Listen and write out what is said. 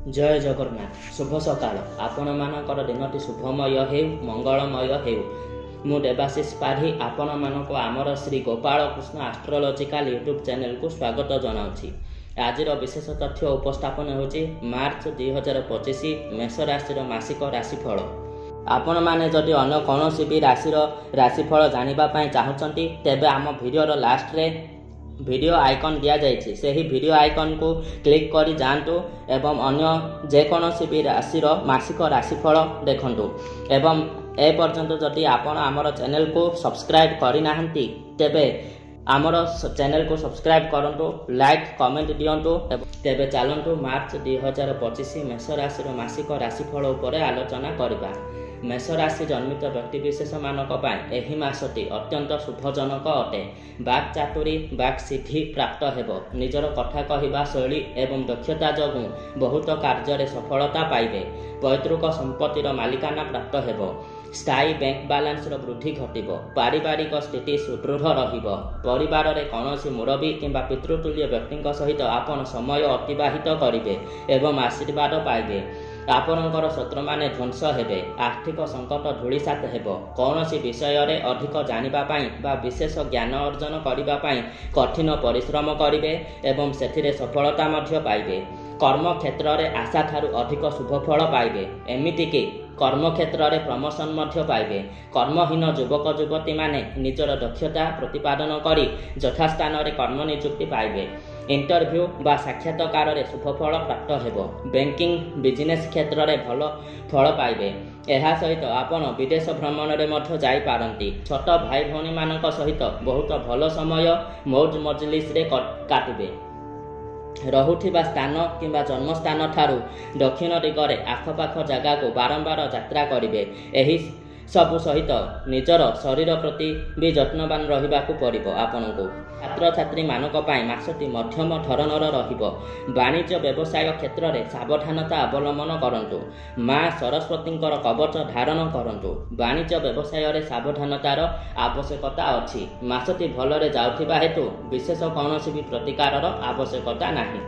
जय जगन्नाथ शुभ सकाळ आपण मानकर दिनटी शुभमय हेउ मंगलमय हेउ मु देवाशीष पाढ़ी आपण मानक आमर Shri Gopal Krishna astrological YouTube channel को स्वागत जनाऊँगी। आज विशेष तथ्य उपस्थापन होची मार्च 2025 मेष राशि मासिक राशिफल। आपण माने जदि अन्य कौन भी राशि राशिफल जानापी चाहते तेबे आम भिडियोर लास्ट रे वीडियो आइकन दिया जाइए से ही वीडियो आइकन को क्लिक करी जातु एवं अन्य जेकोसी भी राशि मासिक राशिफल देखंतु एवं ए पर्यंत जदि आपण आमर चैनल को सब्सक्राइब करना तेबे आमर चैनल को सब्सक्राइब करंतु लाइक कमेंट दियंतु तेबे चलंतु मार्च 2025 मेष राशि मासिक राशिफल उपर आलोचना करबा। मेष राशि जन्मित व्यक्ति विशेष मानक एही मासटी अत्यंत शुभजनक अटे। बाक चातुरी बाक सिद्धि प्राप्त हेबो। निजर कथा कहवा शैली एवं दक्षता जगु बहुत कार्य सफलता पाइबे। पैतृक संपत्तिर मालिकाना प्राप्त हेबो। स्थायी बैंक बैलेंस वृद्धि घटिबो। पारिवारिक स्थिति सुदृढ़ रहिबो। परिवार रे कौनसी मुरबी किंबा पितृतुल्य व्यक्ति सहित आपण समय अतिबाहित करिवे एवं आशीर्वाद पाइबे। आपणकर शत्रु माने ध्वंस हेबे। आर्थिक संकट धूलिसात हेबो। कौनसी विषय रे अधिक जानिबा पाई बा विशेष ज्ञान अर्जन करिबा पाई कठिन परिश्रम करिवे एवं सेथिरे सफलता मध्य पाइबे। कर्म क्षेत्र रे आशा थारु अधिक शुभ फल पाइबे। एमिति कि कर्म क्षेत्र रे प्रमोशन मध्य पाइबे। कर्महीन युवक युवती माने निजर दक्षता प्रतिपादन करी यथास्थान रे कर्म नियुक्ति पाइबे। इंटरव्यू बा साक्षात्कार रे शुभ फल प्राप्त हेबो। बैंकिंग बिजनेस क्षेत्र रे भल फल पाइबे। एहा सहित आपण विदेश भ्रमण रे मध्य जाई पारंती। छोट भाई भौणी मानक सहित बहुत भल समय मौज मजलिस रे काटिबे। रहुथिबा स्थान किंबा जन्मस्थान ठारू दक्षिण दिगरे आखपाख जगह को बारंबार यात्रा करिवे। एही सबु सहित निजर शरीर प्रति भी जत्नवान रहिबाकु पड़िबो। आपनकु छात्र छात्री मानक पाई मासटी मध्यम धरणर रहिबो। वाणिज्य व्यवसाय क्षेत्र में सावधानता अवलंबन करंतु। माँ सरस्वतींकर कवच धारण करंतु। वाणिज्य व्यवसाय रे सावधानतार आवश्यकता अछि। मासटी भलरे जाउथिबा हेतु विशेष कौनसी भी प्रतिकारर आवश्यकता नाही।